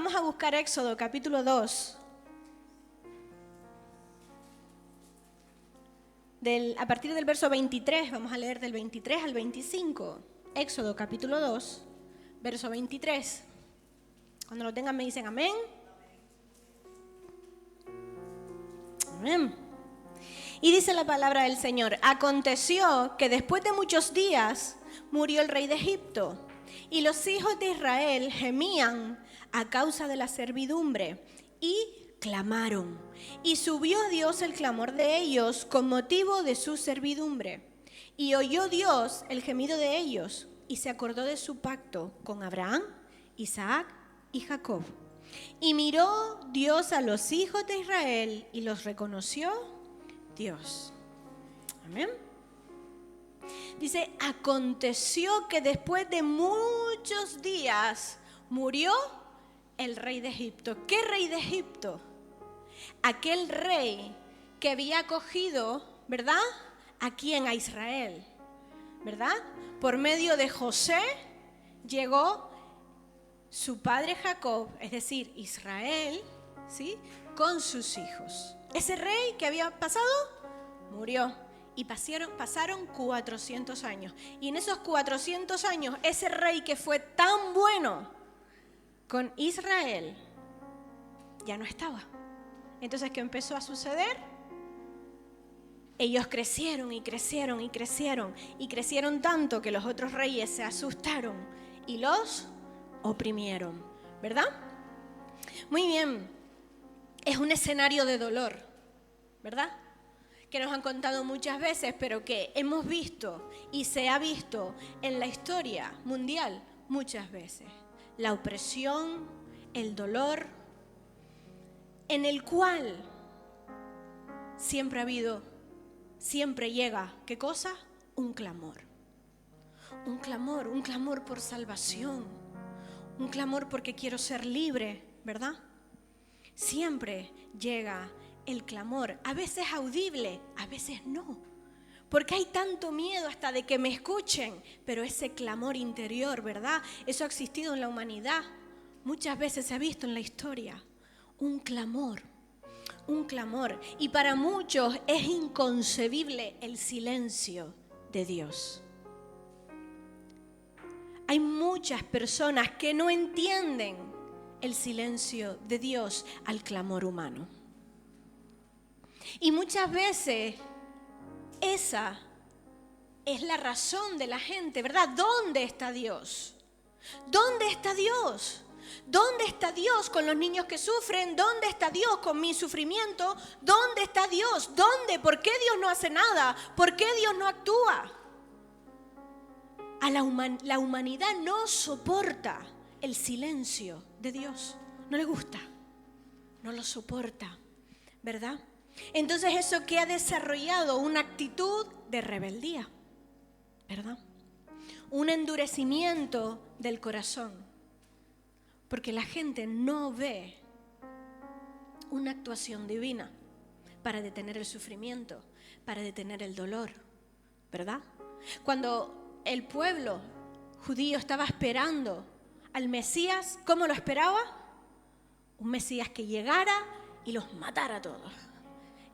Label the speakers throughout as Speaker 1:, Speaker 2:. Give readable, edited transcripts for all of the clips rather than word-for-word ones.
Speaker 1: Vamos a buscar Éxodo capítulo 2. A partir del verso 23, vamos a leer del 23 al 25. Éxodo capítulo 2, verso 23. Cuando lo tengan me dicen amén. Amén. Y dice la palabra del Señor: aconteció que después de muchos días murió el rey de Egipto, y los hijos de Israel gemían a causa de la servidumbre y clamaron. Y subió a Dios el clamor de ellos con motivo de su servidumbre. Y oyó Dios el gemido de ellos, y se acordó de su pacto con Abraham, Isaac y Jacob. Y miró Dios a los hijos de Israel y los reconoció Dios. Amén. Dice, aconteció que después de muchos días murió el rey de Egipto. ¿Qué rey de Egipto? Aquel rey que había acogido, ¿verdad?, ¿a quién? A Israel, ¿verdad? Por medio de José llegó su padre Jacob, es decir, Israel, ¿sí?, con sus hijos. Ese rey que había pasado, murió. Y pasaron 400 años. Y en esos 400 años, ese rey que fue tan bueno con Israel, ya no estaba. Entonces, ¿qué empezó a suceder? Ellos crecieron y crecieron y crecieron. Y crecieron tanto que los otros reyes se asustaron y los oprimieron, ¿verdad? Muy bien. Es un escenario de dolor, ¿verdad?, que nos han contado muchas veces, pero que hemos visto y se ha visto en la historia mundial muchas veces. La opresión, el dolor, en el cual siempre llega, ¿qué cosa? Un clamor. Un clamor por salvación, un clamor porque quiero ser libre, ¿verdad? Siempre llega el clamor, a veces audible, a veces no, porque hay tanto miedo hasta de que me escuchen, pero ese clamor interior, ¿verdad? Eso ha existido en la humanidad, muchas veces se ha visto en la historia, un clamor, y para muchos es inconcebible el silencio de Dios. Hay muchas personas que no entienden el silencio de Dios al clamor humano. Y muchas veces esa es la razón de la gente, ¿verdad? ¿Dónde está Dios? ¿Dónde está Dios? ¿Dónde está Dios con los niños que sufren? ¿Dónde está Dios con mi sufrimiento? ¿Dónde está Dios? ¿Dónde? ¿Por qué Dios no hace nada? ¿Por qué Dios no actúa? La humanidad no soporta el silencio de Dios. No le gusta, no lo soporta, ¿verdad? Entonces eso que ha desarrollado una actitud de rebeldía, ¿verdad? Un endurecimiento del corazón, porque la gente no ve una actuación divina para detener el sufrimiento, para detener el dolor, ¿verdad? Cuando el pueblo judío estaba esperando al Mesías, ¿cómo lo esperaba? Un Mesías que llegara y los matara a todos.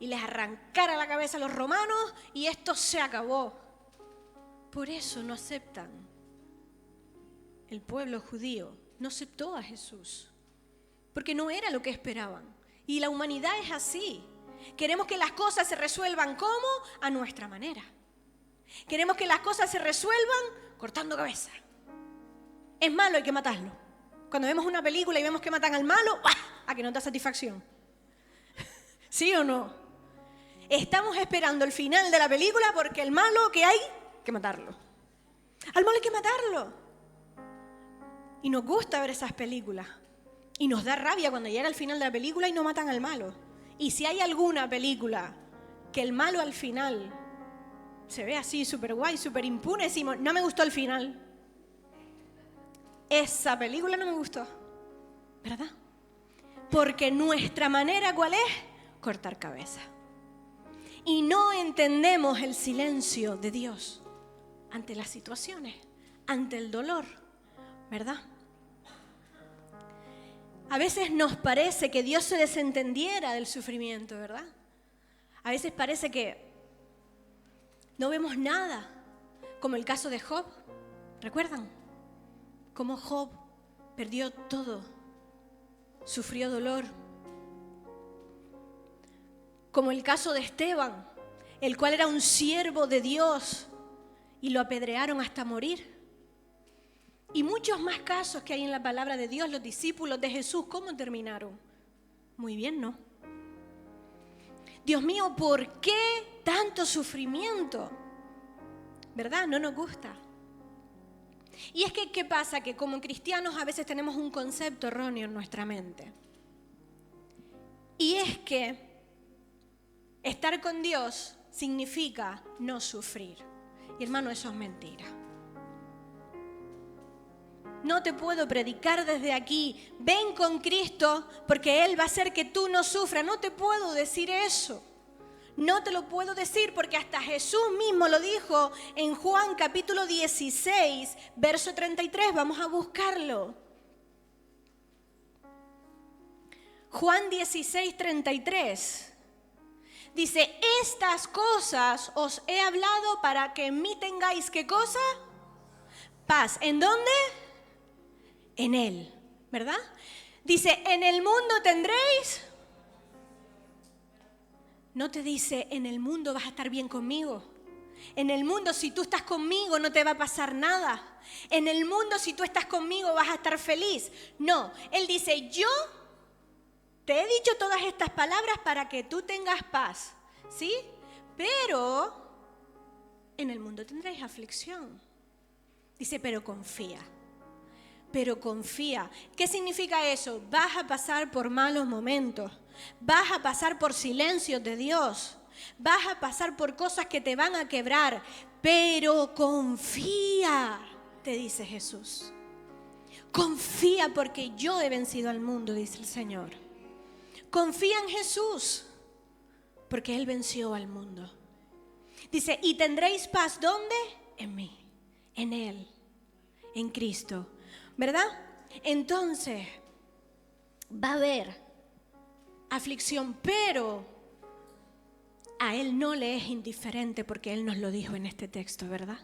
Speaker 1: Y les arrancara la cabeza a los romanos y esto se acabó. Por eso no aceptan. El pueblo judío no aceptó a Jesús, porque no era lo que esperaban. Y la humanidad es así. Queremos que las cosas se resuelvan ¿cómo? A nuestra manera. Queremos que las cosas se resuelvan cortando cabeza. Es malo, hay que matarlo. Cuando vemos una película y vemos que matan al malo, ¡ah!, a que nos da satisfacción. ¿Sí o no? Estamos esperando el final de la película porque el malo que hay que matarlo. Al malo hay que matarlo. Y nos gusta ver esas películas. Y nos da rabia cuando llega el final de la película y no matan al malo. Y si hay alguna película que el malo al final se ve así súper guay, súper impune, decimos, no me gustó el final. Esa película no me gustó, ¿verdad? Porque nuestra manera, ¿cuál es? Cortar cabeza. Y no entendemos el silencio de Dios ante las situaciones, ante el dolor, ¿verdad? A veces nos parece que Dios se desentendiera del sufrimiento, ¿verdad? A veces parece que no vemos nada, como el caso de Job. ¿Recuerdan? Cómo Job perdió todo, sufrió dolor. Como el caso de Esteban, el cual era un siervo de Dios y lo apedrearon hasta morir. Y muchos más casos que hay en la palabra de Dios. Los discípulos de Jesús, ¿cómo terminaron? Muy bien, ¿no? Dios mío, ¿por qué tanto sufrimiento? ¿Verdad? No nos gusta. Y es que, ¿qué pasa? Que como cristianos a veces tenemos un concepto erróneo en nuestra mente. Y es que estar con Dios significa no sufrir. Y hermano, eso es mentira. No te puedo predicar desde aquí, ven con Cristo porque Él va a hacer que tú no sufras. No te puedo decir eso. No te lo puedo decir porque hasta Jesús mismo lo dijo en Juan capítulo 16, verso 33. Vamos a buscarlo. Juan 16, 33. Dice, estas cosas os he hablado para que en mí tengáis, ¿qué cosa? Paz. ¿En dónde? En Él, ¿verdad? Dice, en el mundo tendréis. No te dice, en el mundo vas a estar bien conmigo. En el mundo, si tú estás conmigo, no te va a pasar nada. En el mundo, si tú estás conmigo, vas a estar feliz. No, Él dice, yo te he dicho todas estas palabras para que tú tengas paz, ¿sí? Pero en el mundo tendréis aflicción. Dice, pero confía. Pero confía. ¿Qué significa eso? Vas a pasar por malos momentos. Vas a pasar por silencios de Dios. Vas a pasar por cosas que te van a quebrar. Pero confía, te dice Jesús. Confía porque yo he vencido al mundo, dice el Señor. Confía en Jesús porque Él venció al mundo. Dice, y tendréis paz, ¿dónde? En mí, en Él, en Cristo. ¿Verdad? Entonces, va a haber aflicción, pero a Él no le es indiferente porque Él nos lo dijo en este texto, ¿verdad?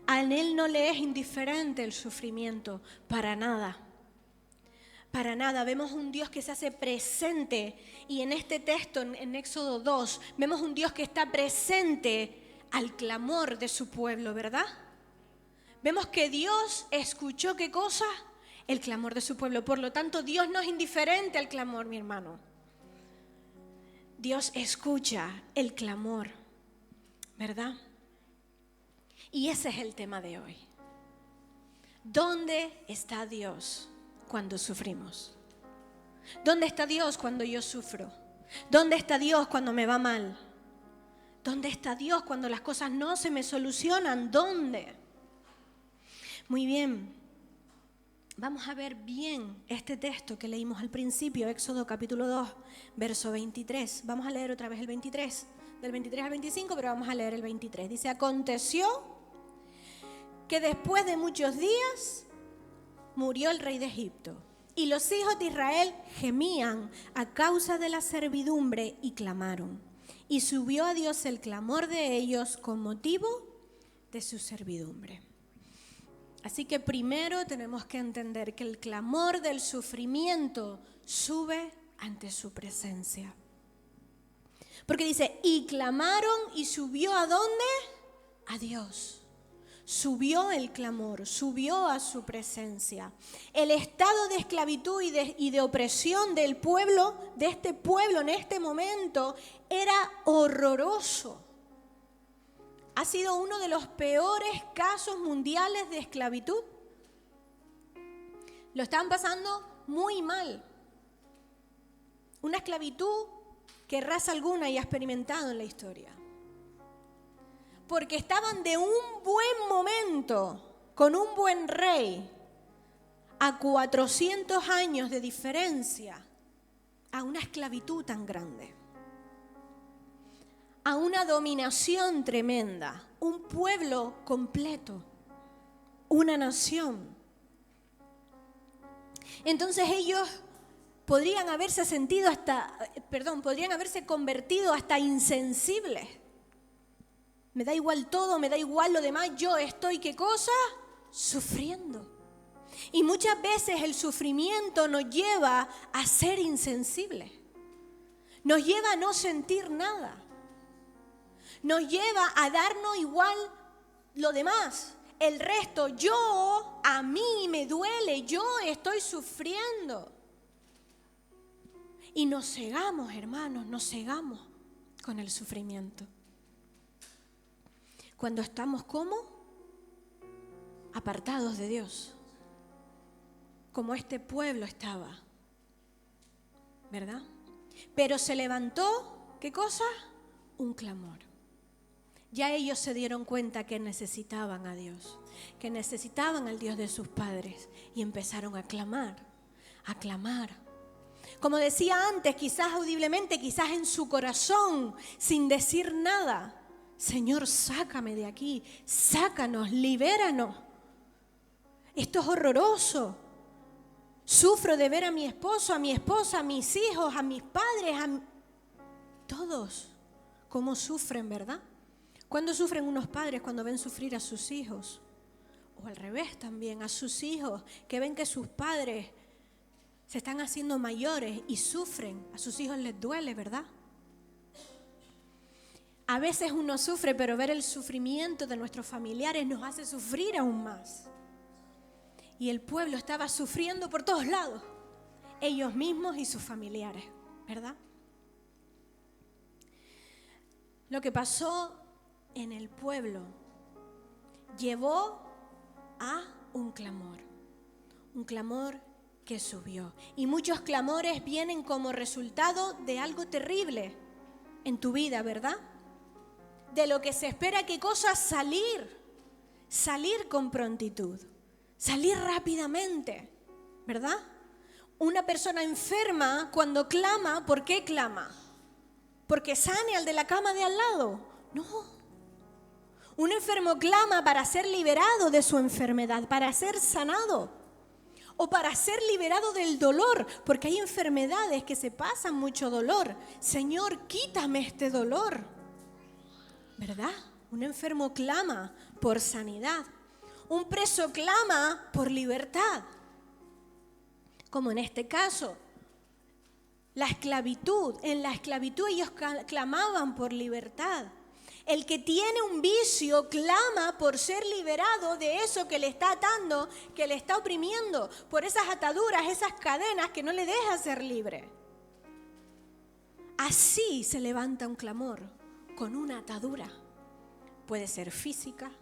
Speaker 1: A Él no le es indiferente el sufrimiento, para nada. Para nada. Vemos un Dios que se hace presente y en este texto, en Éxodo 2, vemos un Dios que está presente al clamor de su pueblo, ¿verdad? Vemos que Dios escuchó, ¿qué cosa? El clamor de su pueblo. Por lo tanto, Dios no es indiferente al clamor, mi hermano. Dios escucha el clamor, ¿verdad? Y ese es el tema de hoy. ¿Dónde está Dios cuando sufrimos? ¿Dónde está Dios cuando yo sufro? ¿Dónde está Dios cuando me va mal? ¿Dónde está Dios cuando las cosas no se me solucionan? ¿Dónde? Muy bien, vamos a ver bien este texto que leímos al principio, Éxodo capítulo 2, verso 23. Vamos a leer otra vez el 23, del 23 al 25, pero vamos a leer el 23. Dice, aconteció que después de muchos días murió el rey de Egipto, y los hijos de Israel gemían a causa de la servidumbre y clamaron. Y subió a Dios el clamor de ellos con motivo de su servidumbre. Así que primero tenemos que entender que el clamor del sufrimiento sube ante su presencia. Porque dice, y clamaron y subió ¿a dónde? A Dios. Subió el clamor, subió a su presencia. El estado de esclavitud y de opresión del pueblo, de este pueblo en este momento, era horroroso. Ha sido uno de los peores casos mundiales de esclavitud. Lo estaban pasando muy mal. Una esclavitud que raza alguna haya experimentado en la historia. Porque estaban de un buen momento, con un buen rey, a 400 años de diferencia, a una esclavitud tan grande. A una dominación tremenda, un pueblo completo, una nación. Entonces ellos podrían haberse convertido hasta insensibles. Me da igual todo, me da igual lo demás, yo estoy, ¿qué cosa? Sufriendo. Y muchas veces el sufrimiento nos lleva a ser insensibles. Nos lleva a no sentir nada. Nos lleva a darnos igual lo demás. El resto, a mí me duele, yo estoy sufriendo. Y nos cegamos, hermanos, nos cegamos con el sufrimiento. Cuando estamos ¿cómo? Apartados de Dios. Como este pueblo estaba, ¿verdad? Pero se levantó, ¿qué cosa? Un clamor. Ya ellos se dieron cuenta que necesitaban a Dios, que necesitaban al Dios de sus padres y empezaron a clamar, a clamar. Como decía antes, quizás audiblemente, quizás en su corazón, sin decir nada. Señor, sácame de aquí, sácanos, libéranos. Esto es horroroso. Sufro de ver a mi esposo, a mi esposa, a mis hijos, a mis padres, todos, cómo sufren, ¿verdad? ¿Cuándo sufren unos padres cuando ven sufrir a sus hijos? O al revés también, a sus hijos que ven que sus padres se están haciendo mayores y sufren. A sus hijos les duele, ¿verdad? A veces uno sufre, pero ver el sufrimiento de nuestros familiares nos hace sufrir aún más. Y el pueblo estaba sufriendo por todos lados, ellos mismos y sus familiares, ¿verdad? Lo que pasó en el pueblo llevó a un clamor que subió. Y muchos clamores vienen como resultado de algo terrible en tu vida, ¿verdad? De lo que se espera, ¿qué cosa? Salir con prontitud, salir rápidamente, ¿verdad? Una persona enferma cuando clama, ¿por qué clama? ¿Porque sane al de la cama de al lado? No. Un enfermo clama para ser liberado de su enfermedad, para ser sanado o para ser liberado del dolor, porque hay enfermedades que se pasan mucho dolor. Señor, quítame este dolor, ¿verdad? Un enfermo clama por sanidad. Un preso clama por libertad. Como en este caso, la esclavitud. En la esclavitud ellos clamaban por libertad. El que tiene un vicio clama por ser liberado de eso que le está atando, que le está oprimiendo, por esas ataduras, esas cadenas que no le deja ser libre. Así se levanta un clamor, con una atadura. Puede ser física,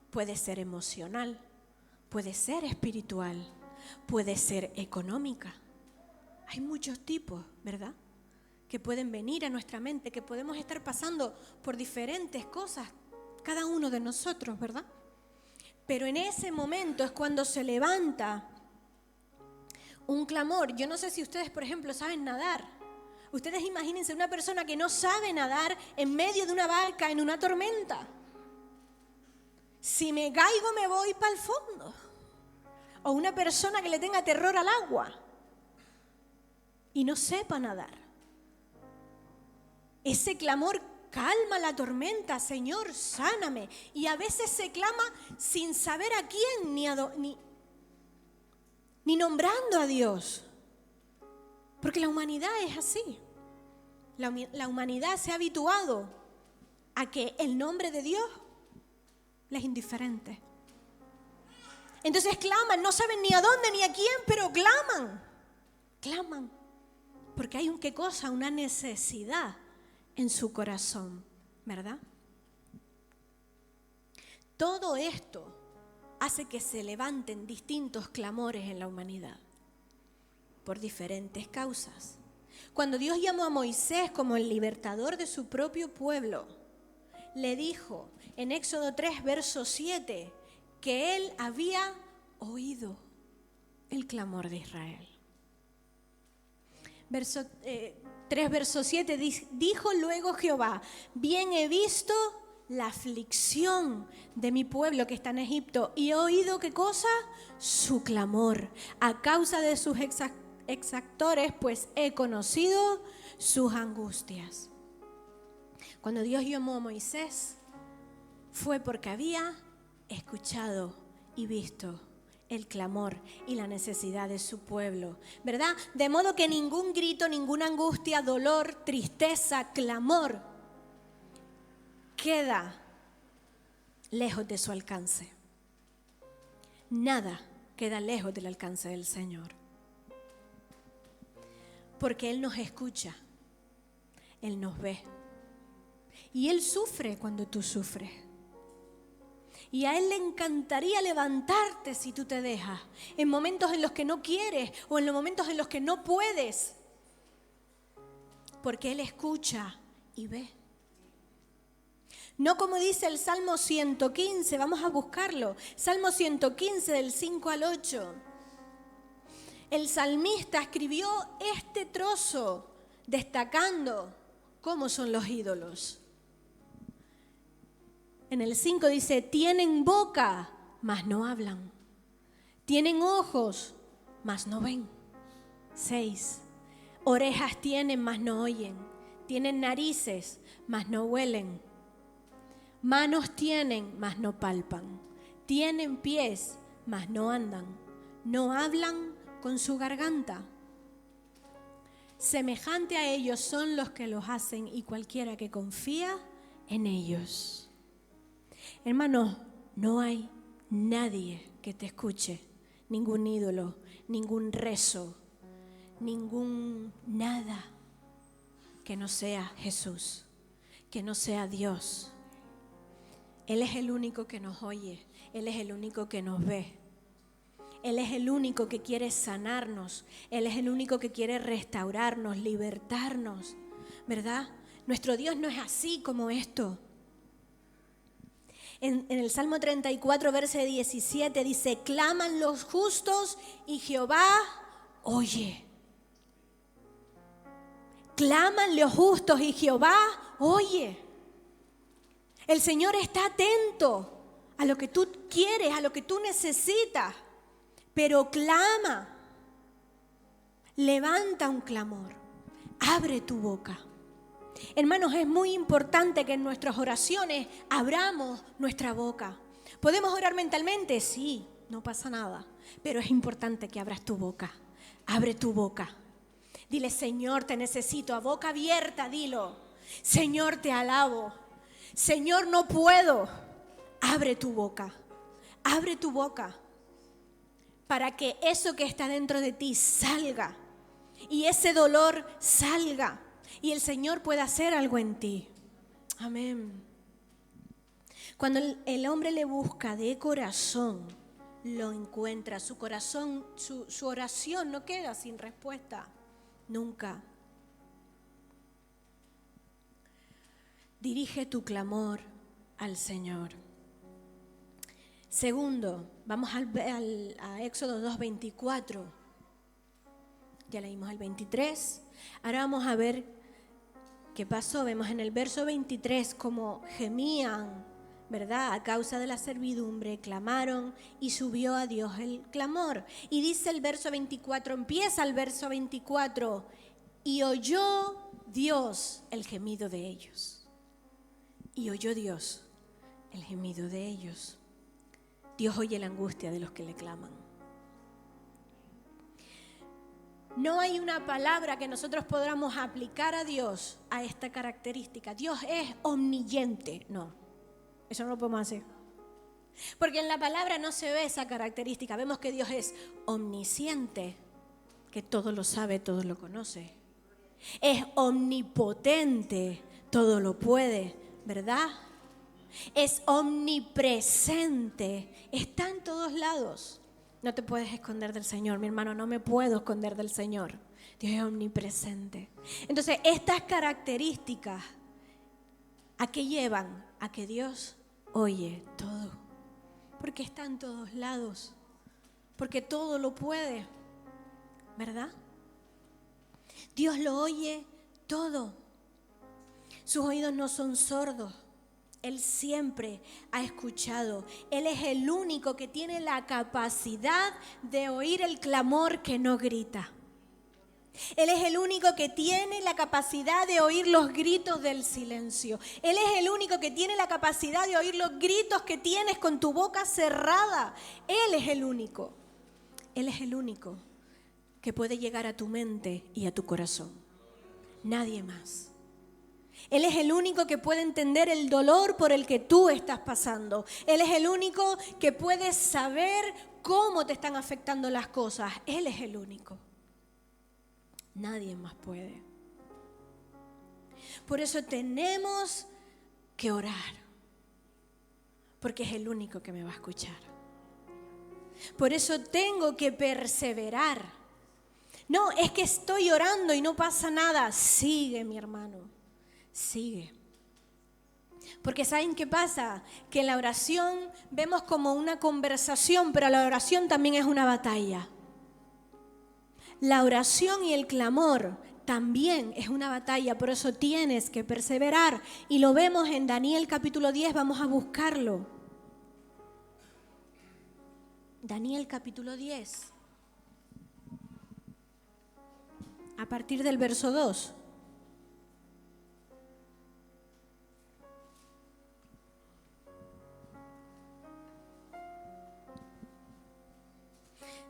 Speaker 1: puede ser emocional, puede ser espiritual, puede ser económica. Hay muchos tipos, ¿verdad?, que pueden venir a nuestra mente, que podemos estar pasando por diferentes cosas, cada uno de nosotros, ¿verdad? Pero en ese momento es cuando se levanta un clamor. Yo no sé si ustedes, por ejemplo, saben nadar. Ustedes imagínense una persona que no sabe nadar en medio de una barca en una tormenta. Si me caigo me voy para el fondo. O una persona que le tenga terror al agua y no sepa nadar. Ese clamor calma la tormenta, Señor, sáname. Y a veces se clama sin saber a quién ni nombrando a Dios. Porque la humanidad es así. La humanidad se ha habituado a que el nombre de Dios les es indiferente. Entonces claman, no saben ni a dónde ni a quién, pero claman. Porque hay ¿qué cosa? Una necesidad en su corazón, ¿verdad? Todo esto hace que se levanten distintos clamores en la humanidad por diferentes causas. Cuando Dios llamó a Moisés como el libertador de su propio pueblo, le dijo en Éxodo 3, verso 7, que él había oído el clamor de Israel. 3, verso 7, dijo luego Jehová, bien he visto la aflicción de mi pueblo que está en Egipto y he oído, ¿qué cosa? Su clamor a causa de sus exactores, pues he conocido sus angustias. Cuando Dios llamó a Moisés, fue porque había escuchado y visto el clamor y la necesidad de su pueblo, ¿verdad? De modo que ningún grito, ninguna angustia, dolor, tristeza, clamor queda lejos de su alcance. Nada queda lejos del alcance del Señor. Porque Él nos escucha, Él nos ve. Y Él sufre cuando tú sufres. Y a Él le encantaría levantarte si tú te dejas, en momentos en los que no quieres o en los momentos en los que no puedes. Porque Él escucha y ve. No como dice el Salmo 115, vamos a buscarlo. Salmo 115 del 5 al 8. El salmista escribió este trozo destacando cómo son los ídolos. En el 5 dice, tienen boca, mas no hablan. Tienen ojos, mas no ven. 6. Orejas tienen, mas no oyen. Tienen narices, mas no huelen. Manos tienen, mas no palpan. Tienen pies, mas no andan. No hablan con su garganta. Semejante a ellos son los que los hacen y cualquiera que confía en ellos. Hermanos, no hay nadie que te escuche, ningún ídolo, ningún rezo, ningún nada que no sea Jesús, que no sea Dios. Él es el único que nos oye, Él es el único que nos ve. Él es el único que quiere sanarnos, Él es el único que quiere restaurarnos, libertarnos, ¿verdad? Nuestro Dios no es así como esto. En el Salmo 34, verso 17 dice, claman los justos y Jehová oye. Claman los justos y Jehová oye. El Señor está atento a lo que tú quieres, a lo que tú necesitas, pero clama, levanta un clamor, abre tu boca. Hermanos, es muy importante que en nuestras oraciones abramos nuestra boca. ¿Podemos orar mentalmente? Sí, no pasa nada, pero es importante que abras tu boca. Abre tu boca. Dile, Señor, te necesito. A boca abierta, dilo. Señor, te alabo. Señor, no puedo. Abre tu boca. Abre tu boca para que eso que está dentro de ti salga y ese dolor salga. Y el Señor puede hacer algo en ti. Amén. Cuando el hombre le busca de corazón, lo encuentra. Su corazón, su oración no queda sin respuesta. Nunca. Dirige tu clamor al Señor. Segundo, vamos a Éxodo 2:24. Ya leímos el 23. Ahora vamos a ver qué pasó. Vemos en el verso 23 cómo gemían, ¿verdad? A causa de la servidumbre, clamaron y subió a Dios el clamor. Y dice el verso 24, empieza el verso 24, y oyó Dios el gemido de ellos. Y oyó Dios el gemido de ellos. Dios oye la angustia de los que le claman. No hay una palabra que nosotros podamos aplicar a Dios a esta característica. Dios es omnisciente. No, eso no lo podemos hacer. Porque en la palabra no se ve esa característica. Vemos que Dios es omnisciente, que todo lo sabe, todo lo conoce. Es omnipotente, todo lo puede, ¿verdad? Es omnipresente, está en todos lados. No te puedes esconder del Señor, mi hermano, no me puedo esconder del Señor. Dios es omnipresente. Entonces, estas características, ¿a qué llevan? A que Dios oye todo. Porque está en todos lados. Porque todo lo puede, ¿verdad? Dios lo oye todo. Sus oídos no son sordos. Él siempre ha escuchado. Él es el único que tiene la capacidad de oír el clamor que no grita. Él es el único que tiene la capacidad de oír los gritos del silencio. Él es el único que tiene la capacidad de oír los gritos que tienes con tu boca cerrada. Él es el único. Él es el único que puede llegar a tu mente y a tu corazón. Nadie más. Él es el único que puede entender el dolor por el que tú estás pasando. Él es el único que puede saber cómo te están afectando las cosas. Él es el único. Nadie más puede. Por eso tenemos que orar, porque es el único que me va a escuchar. Por eso tengo que perseverar. No, es que estoy orando y no pasa nada. Sigue, mi hermano, sigue. Porque ¿saben qué pasa? Que en la oración vemos como una conversación, pero la oración también es una batalla. La oración y el clamor también es una batalla, por eso tienes que perseverar. Y lo vemos en Daniel capítulo 10, vamos a buscarlo. Daniel capítulo 10, a partir del verso 2.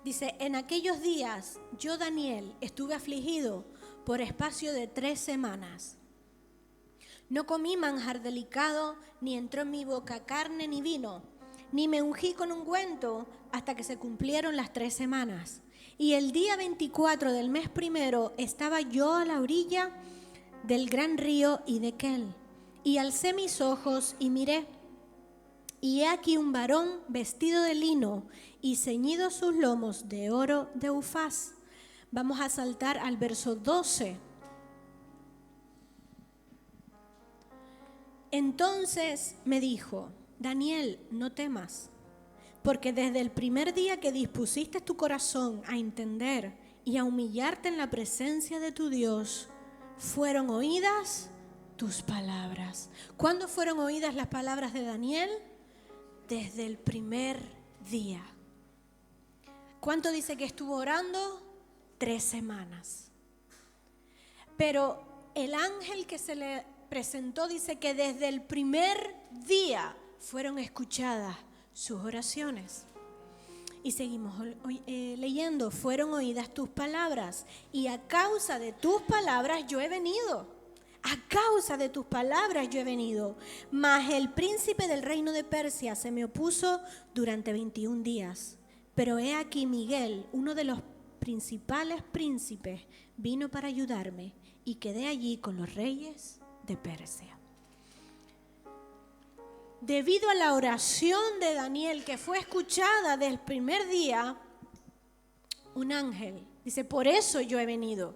Speaker 1: Dice, en aquellos días yo, Daniel, estuve afligido por espacio de 3 semanas. No comí manjar delicado, ni entró en mi boca carne ni vino, ni me ungí con ungüento hasta que se cumplieron las 3 semanas. Y el día 24 del mes primero estaba yo a la orilla del gran río Hiddekel, y alcé mis ojos y miré. Y he aquí un varón vestido de lino y ceñidos sus lomos de oro de Ufaz. Vamos a saltar al verso 12. Entonces me dijo, Daniel, no temas, porque desde el primer día que dispusiste tu corazón a entender y a humillarte en la presencia de tu Dios, fueron oídas tus palabras. ¿Cuándo fueron oídas las palabras de Daniel? Desde el primer día. ¿Cuánto dice que estuvo orando? 3 semanas. Pero el ángel que se le presentó dice que desde el primer día fueron escuchadas sus oraciones. Y seguimos leyendo, fueron oídas tus palabras y a causa de tus palabras yo he venido. A causa de tus palabras yo he venido. Mas el príncipe del reino de Persia se me opuso durante 21 días. Pero he aquí Miguel, uno de los principales príncipes, vino para ayudarme y quedé allí con los reyes de Persia. Debido a la oración de Daniel que fue escuchada desde el primer día, un ángel dice, por eso yo he venido.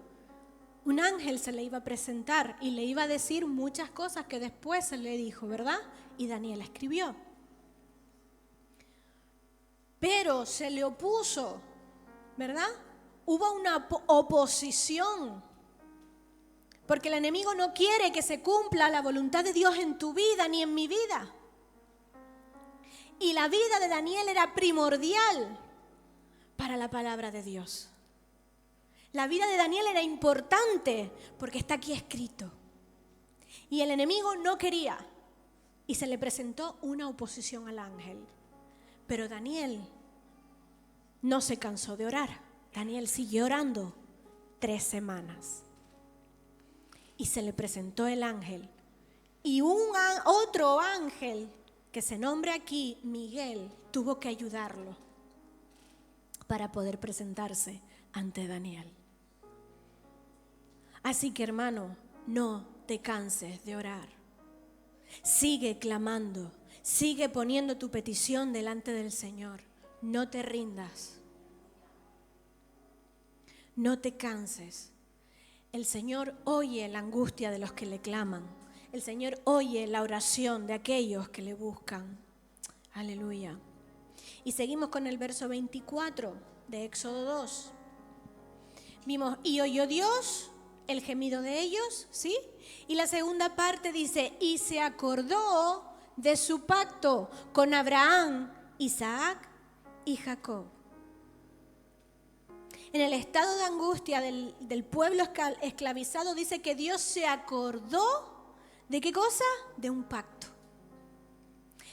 Speaker 1: Un ángel se le iba a presentar y le iba a decir muchas cosas que después se le dijo, ¿verdad? Y Daniel escribió. Pero se le opuso, ¿verdad? Hubo una oposición. Porque el enemigo no quiere que se cumpla la voluntad de Dios en tu vida ni en mi vida. Y la vida de Daniel era primordial para la palabra de Dios. La vida de Daniel era importante porque está aquí escrito. Y el enemigo no quería. Y se le presentó una oposición al ángel. Pero Daniel no se cansó de orar. Daniel siguió orando 3 semanas. Y se le presentó el ángel. Y otro ángel, que se nombra aquí Miguel, tuvo que ayudarlo para poder presentarse ante Daniel. Así que, hermano, no te canses de orar. Sigue clamando, sigue poniendo tu petición delante del Señor. No te rindas. No te canses. El Señor oye la angustia de los que le claman. El Señor oye la oración de aquellos que le buscan. Aleluya. Y seguimos con el verso 24 de Éxodo 2. Vimos, y oyó Dios el gemido de ellos, ¿sí? Y la segunda parte dice, y se acordó de su pacto con Abraham, Isaac y Jacob. en el estado de angustia del pueblo esclavizado, dice que Dios se acordó ¿de qué cosa? De un pacto.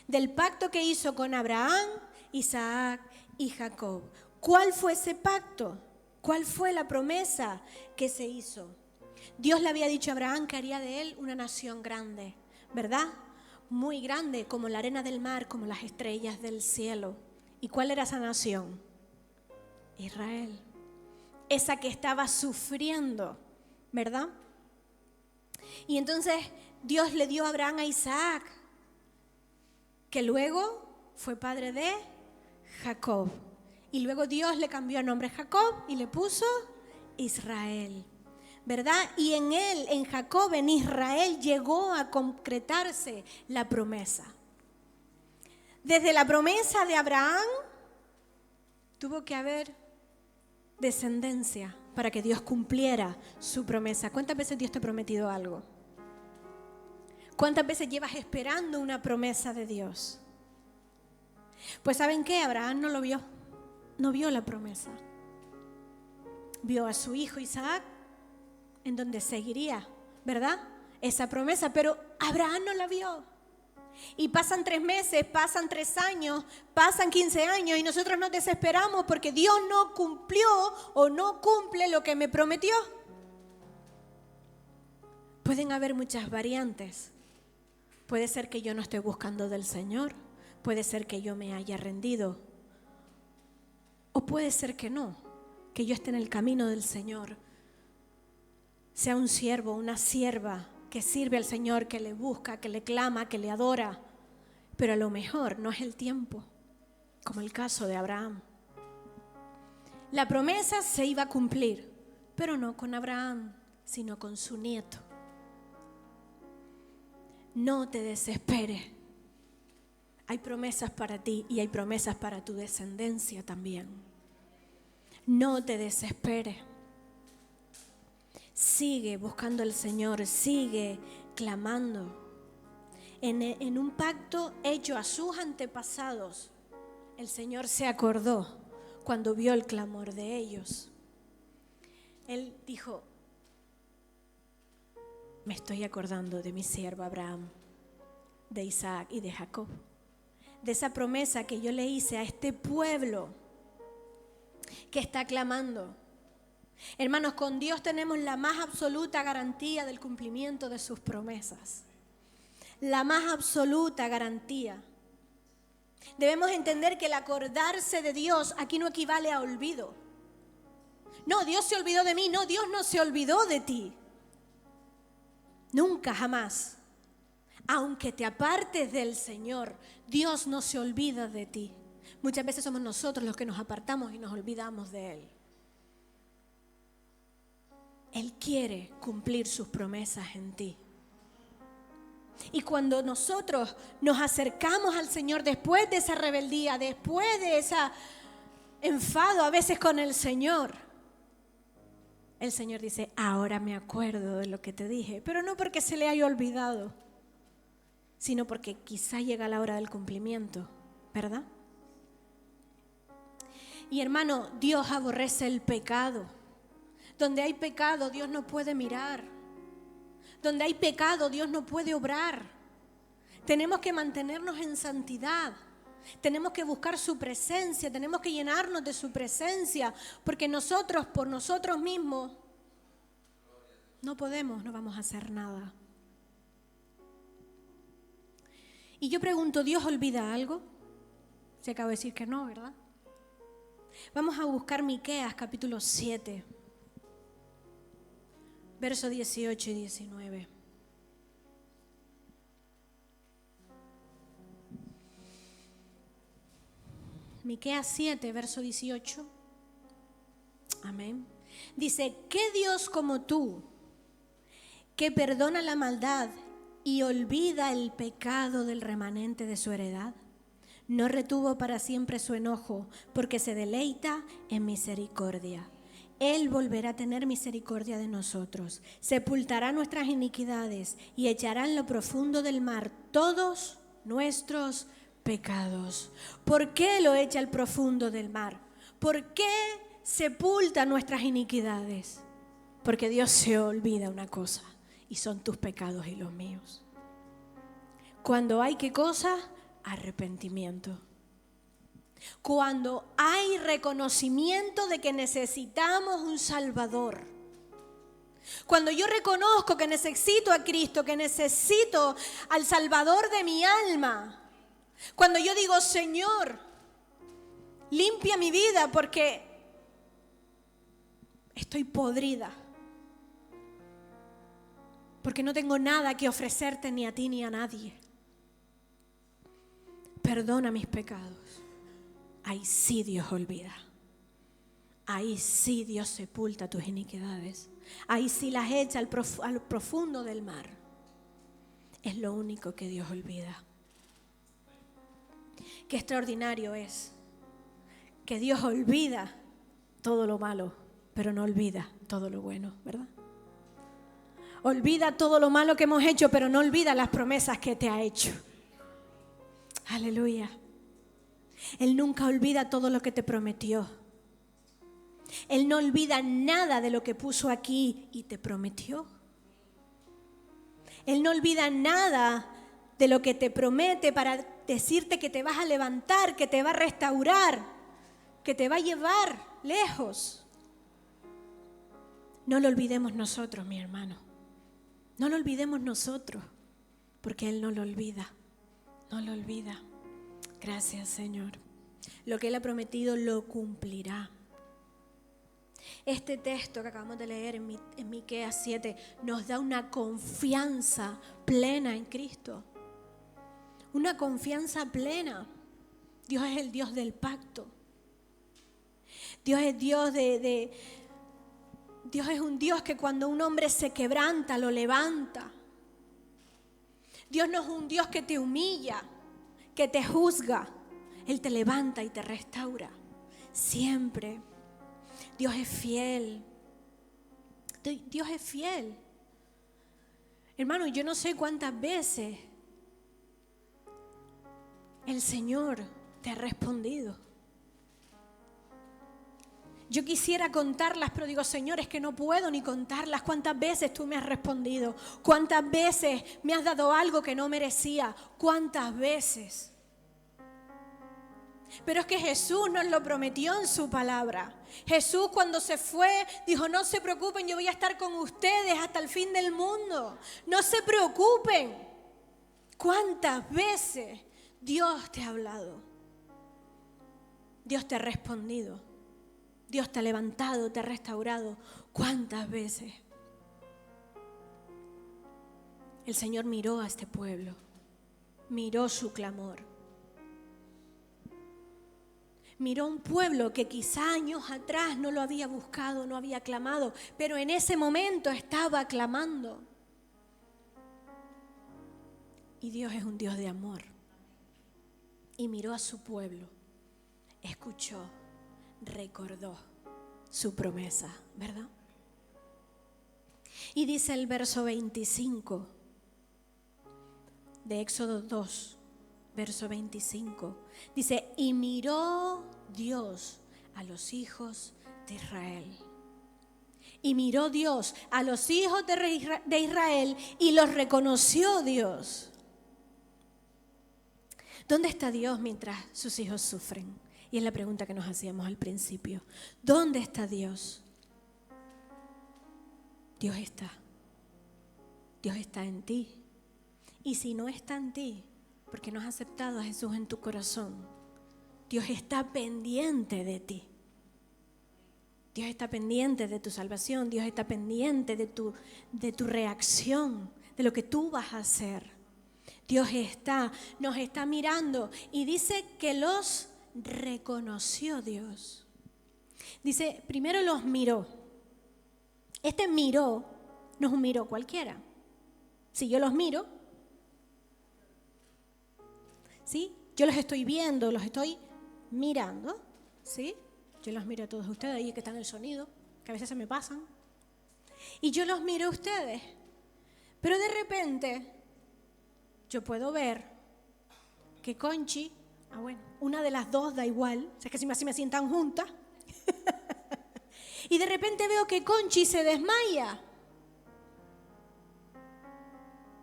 Speaker 1: Del pacto que hizo con Abraham, Isaac y Jacob. ¿Cuál fue ese pacto? ¿Cuál fue la promesa que se hizo? Dios le había dicho a Abraham que haría de él una nación grande, ¿verdad? Muy grande, como la arena del mar, como las estrellas del cielo. ¿Y cuál era esa nación? Israel. Esa que estaba sufriendo, ¿verdad? Y entonces Dios le dio a Abraham a Isaac, que luego fue padre de Jacob. Y luego Dios le cambió el nombre a Jacob y le puso Israel, ¿verdad? Y en él, en Jacob, en Israel, llegó a concretarse la promesa. Desde la promesa de Abraham, tuvo que haber descendencia para que Dios cumpliera su promesa. ¿Cuántas veces Dios te ha prometido algo? ¿Cuántas veces llevas esperando una promesa de Dios? Pues ¿saben qué? Abraham no lo vio. No vio la promesa. Vio a su hijo Isaac, en donde seguiría, ¿verdad? Esa promesa, pero Abraham no la vio. Y pasan 3 meses, pasan 3 años, pasan 15 años y nosotros nos desesperamos porque Dios no cumplió o no cumple lo que me prometió. Pueden haber muchas variantes. Puede ser que yo no esté buscando del Señor, puede ser que yo me haya rendido, o puede ser que no, que yo esté en el camino del Señor, sea un siervo, una sierva que sirve al Señor, que le busca, que le clama, que le adora, pero a lo mejor no es el tiempo, como el caso de Abraham. La promesa se iba a cumplir, pero no con Abraham, sino con su nieto. No te desesperes. Hay promesas para ti y hay promesas para tu descendencia también. No te desesperes. Sigue buscando al Señor, sigue clamando. En un pacto hecho a sus antepasados, el Señor se acordó cuando vio el clamor de ellos. Él dijo: me estoy acordando de mi siervo Abraham, de Isaac y de Jacob, de esa promesa que yo le hice a este pueblo que está clamando. Hermanos, con Dios tenemos la más absoluta garantía del cumplimiento de sus promesas. La más absoluta garantía. Debemos entender que el acordarse de Dios aquí no equivale a olvido. No, Dios se olvidó de mí. No, Dios no se olvidó de ti. Nunca, jamás. Aunque te apartes del Señor, Dios no se olvida de ti. Muchas veces somos nosotros los que nos apartamos y nos olvidamos de Él. Él quiere cumplir sus promesas en ti. Y cuando nosotros nos acercamos al Señor después de esa rebeldía, después de ese enfado a veces con el Señor dice: ahora me acuerdo de lo que te dije, pero no porque se le haya olvidado, sino porque quizá llega la hora del cumplimiento, ¿verdad? Y hermano, Dios aborrece el pecado. Donde hay pecado, Dios no puede mirar. Donde hay pecado, Dios no puede obrar. Tenemos que mantenernos en santidad. Tenemos que buscar su presencia, tenemos que llenarnos de su presencia, porque nosotros, por nosotros mismos, no podemos, no vamos a hacer nada. Y yo pregunto, ¿Dios olvida algo? Se acaba de decir que no, ¿verdad? Vamos a buscar Miqueas capítulo 7, versos 18 y 19. Miqueas 7, verso 18. Amén. Dice: ¿qué Dios como tú, que perdona la maldad y olvida el pecado del remanente de su heredad? No retuvo para siempre su enojo, porque se deleita en misericordia. Él volverá a tener misericordia de nosotros, sepultará nuestras iniquidades y echará en lo profundo del mar todos nuestros pecados. ¿Por qué lo echa al profundo del mar? ¿Por qué sepulta nuestras iniquidades, porque Dios se olvida una cosa, y son tus pecados y los míos. Cuando hay, ¿qué cosa? Arrepentimiento. Cuando hay reconocimiento de que necesitamos un Salvador. Cuando yo reconozco que necesito a Cristo, que necesito al Salvador de mi alma. Cuando yo digo, Señor, limpia mi vida porque estoy podrida. Porque no tengo nada que ofrecerte ni a ti ni a nadie. Perdona mis pecados. Ahí sí Dios olvida. Ahí sí Dios sepulta tus iniquidades. Ahí sí las echa al profundo del mar. Es lo único que Dios olvida. Qué extraordinario es que Dios olvida todo lo malo, pero no olvida todo lo bueno, ¿verdad? Olvida todo lo malo que hemos hecho, pero no olvida las promesas que te ha hecho. Aleluya. Él nunca olvida todo lo que te prometió. Él no olvida nada de lo que puso aquí y te prometió. Él no olvida nada de lo que te promete para decirte que te vas a levantar, que te va a restaurar, que te va a llevar lejos. No lo olvidemos nosotros, mi hermano. No lo olvidemos nosotros, porque Él no lo olvida. No lo olvida. Gracias, Señor. Lo que Él ha prometido lo cumplirá. Este texto que acabamos de leer en Miqueas 7 nos da una confianza plena en Cristo. Una confianza plena. Dios es el Dios del pacto. Dios es Dios Dios es un Dios que cuando un hombre se quebranta, lo levanta. Dios no es un Dios que te humilla, que te juzga. Él te levanta y te restaura. Siempre. Dios es fiel. Dios es fiel. Hermano, yo no sé cuántas veces el Señor te ha respondido. Yo quisiera contarlas, pero digo, Señor, es que no puedo ni contarlas. ¿Cuántas veces tú me has respondido? ¿Cuántas veces me has dado algo que no merecía? ¿Cuántas veces? Pero es que Jesús nos lo prometió en su palabra. Jesús cuando se fue dijo, no se preocupen, yo voy a estar con ustedes hasta el fin del mundo. No se preocupen. ¿Cuántas veces Dios te ha hablado? Dios te ha respondido. Dios te ha levantado, te ha restaurado. ¿Cuántas veces? El Señor miró a este pueblo, miró su clamor. Miró un pueblo que quizá años atrás no lo había buscado, no había clamado, pero en ese momento estaba clamando. Y Dios es un Dios de amor. Y miró a su pueblo, escuchó, recordó su promesa, ¿verdad? Y dice el verso 25 de Éxodo 2, verso 25, dice, y miró Dios a los hijos de Israel. Y miró Dios a los hijos de Israel y los reconoció Dios. ¿Dónde está Dios mientras sus hijos sufren? Y es la pregunta que nos hacíamos al principio. ¿Dónde está Dios? Dios está. Dios está en ti. Y si no está en ti, porque no has aceptado a Jesús en tu corazón, Dios está pendiente de ti. Dios está pendiente de tu salvación. Dios está pendiente de tu reacción, de lo que tú vas a hacer. Dios nos está mirando y dice que los reconoció Dios. Dice, primero los miró. Este miró no es un miró cualquiera. Si yo los miro, ¿sí? Yo los estoy viendo, los estoy mirando, ¿sí? Yo los miro a todos ustedes ahí que están en el sonido, que a veces se me pasan. Y yo los miro a ustedes. Pero de repente, yo puedo ver que Conchi, bueno, una de las dos da igual, o sea, es que si me sientan juntas, Y de repente veo que Conchi se desmaya.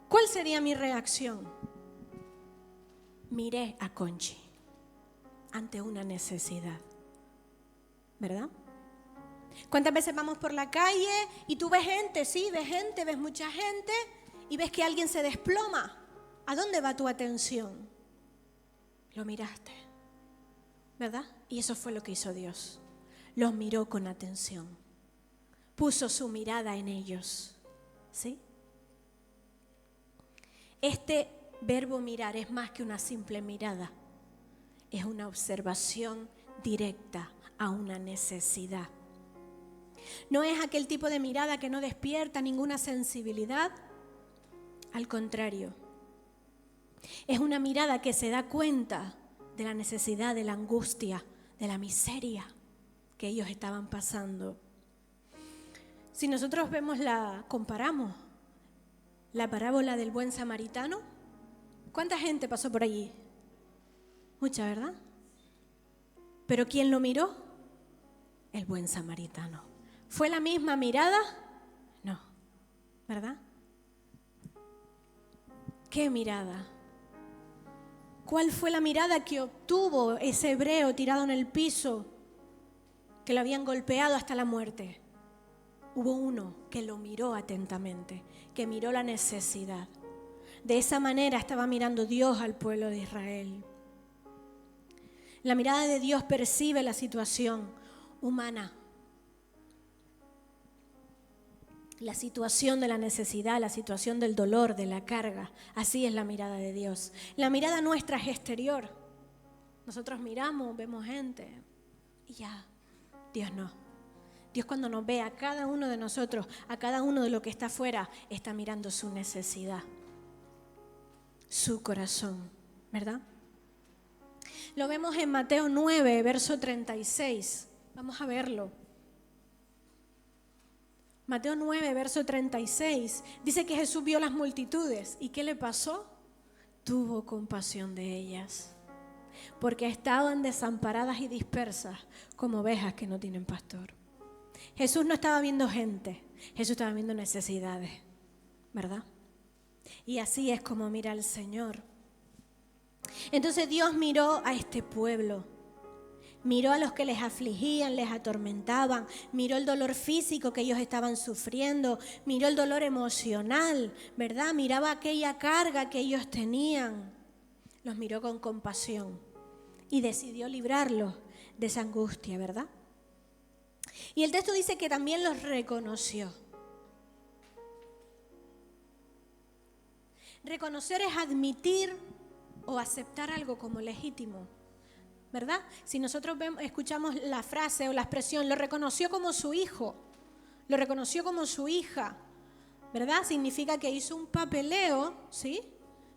Speaker 1: ¿Cuál sería mi reacción? Miré a Conchi ante una necesidad, ¿verdad? ¿Cuántas veces vamos por la calle y tú ves gente, sí, ves mucha gente y ves que alguien se desploma? ¿A dónde va tu atención? Lo miraste, ¿verdad? Y eso fue lo que hizo Dios. Los miró con atención. Puso su mirada en ellos, ¿sí? Este verbo mirar es más que una simple mirada. Es una observación directa a una necesidad. No es aquel tipo de mirada que no despierta ninguna sensibilidad. Al contrario, es una mirada que se da cuenta de la necesidad, de la angustia, de la miseria que ellos estaban pasando. Si nosotros comparamos la parábola del buen samaritano, ¿cuánta gente pasó por allí? Mucha, ¿verdad? ¿Pero quién lo miró? El buen samaritano. ¿Fue la misma mirada? No, ¿verdad? ¿Qué mirada? ¿Cuál fue la mirada que obtuvo ese hebreo tirado en el piso, que lo habían golpeado hasta la muerte? Hubo uno que lo miró atentamente, que miró la necesidad. De esa manera estaba mirando Dios al pueblo de Israel. La mirada de Dios percibe la situación humana, la situación de la necesidad, la situación del dolor, de la carga. Así es la mirada de Dios. La mirada nuestra es exterior. Nosotros miramos, vemos gente y ya. Dios no. Dios, cuando nos ve a cada uno de nosotros, a cada uno de lo que está afuera, está mirando su necesidad, su corazón, ¿verdad? Lo vemos en Mateo 9, verso 36. Vamos a verlo. Mateo 9, verso 36. Dice que Jesús vio las multitudes. ¿Y qué le pasó? Tuvo compasión de ellas, porque estaban desamparadas y dispersas como ovejas que no tienen pastor. Jesús no estaba viendo gente, Jesús estaba viendo necesidades, ¿verdad? Y así es como mira el Señor. Entonces Dios miró a este pueblo, miró a los que les afligían, les atormentaban, miró el dolor físico que ellos estaban sufriendo, miró el dolor emocional, ¿verdad? Miraba aquella carga que ellos tenían, los miró con compasión y decidió librarlos de esa angustia, ¿verdad? Y el texto dice que también los reconoció. Reconocer es admitir o aceptar algo como legítimo, ¿verdad? Si nosotros escuchamos la frase o la expresión, lo reconoció como su hijo, lo reconoció como su hija, ¿verdad? Significa que hizo un papeleo, ¿sí?,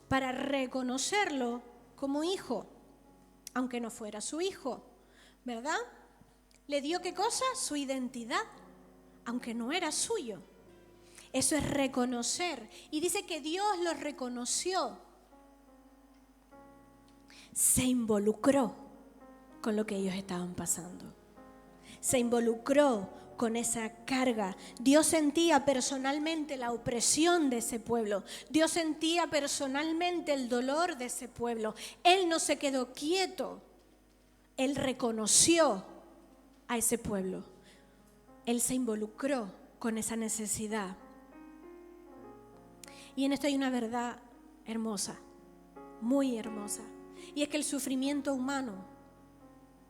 Speaker 1: para reconocerlo como hijo, aunque no fuera su hijo, ¿verdad? ¿Le dio qué cosa? Su identidad, aunque no era suyo. Eso es reconocer. Y dice que Dios los reconoció. Se involucró con lo que ellos estaban pasando. Se involucró con esa carga. Dios sentía personalmente la opresión de ese pueblo. Dios sentía personalmente el dolor de ese pueblo. Él no se quedó quieto. Él reconoció a ese pueblo. Él se involucró con esa necesidad. Y en esto hay una verdad hermosa, muy hermosa. Y es que el sufrimiento humano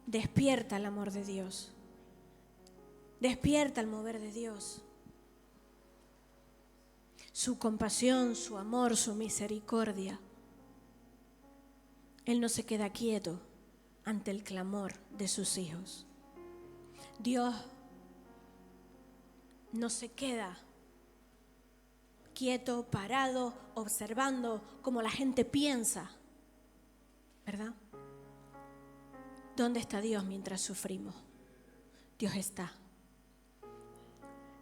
Speaker 1: despierta el amor de Dios. Despierta el mover de Dios. Su compasión, su amor, su misericordia. Él no se queda quieto ante el clamor de sus hijos. Dios no se queda quieto, parado, observando como la gente piensa, ¿verdad? ¿Dónde está Dios mientras sufrimos? Dios está.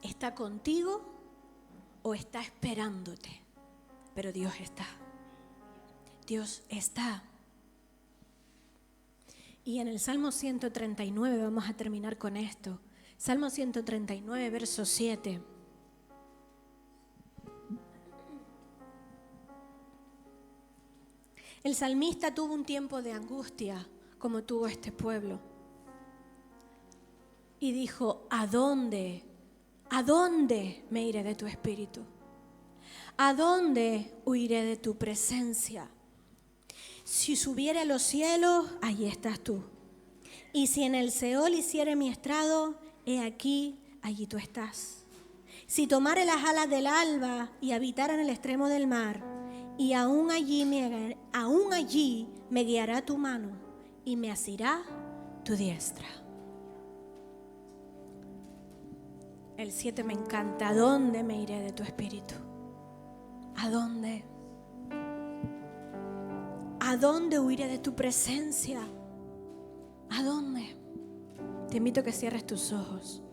Speaker 1: ¿Está contigo o está esperándote? Pero Dios está. Dios está. Y en el Salmo 139, vamos a terminar con esto, Salmo 139, verso 7. El salmista tuvo un tiempo de angustia, como tuvo este pueblo. Y dijo, ¿a dónde me iré de tu espíritu? ¿A dónde huiré de tu presencia? Si subiere a los cielos, allí estás tú. Y si en el Seol hiciere mi estrado, he aquí, allí tú estás. Si tomare las alas del alba y habitara en el extremo del mar, y aún allí me guiará tu mano y me asirá tu diestra. El 7 me encanta. ¿A dónde me iré de tu espíritu? ¿A dónde? ¿A dónde huiré de tu presencia? ¿A dónde? Te invito a que cierres tus ojos.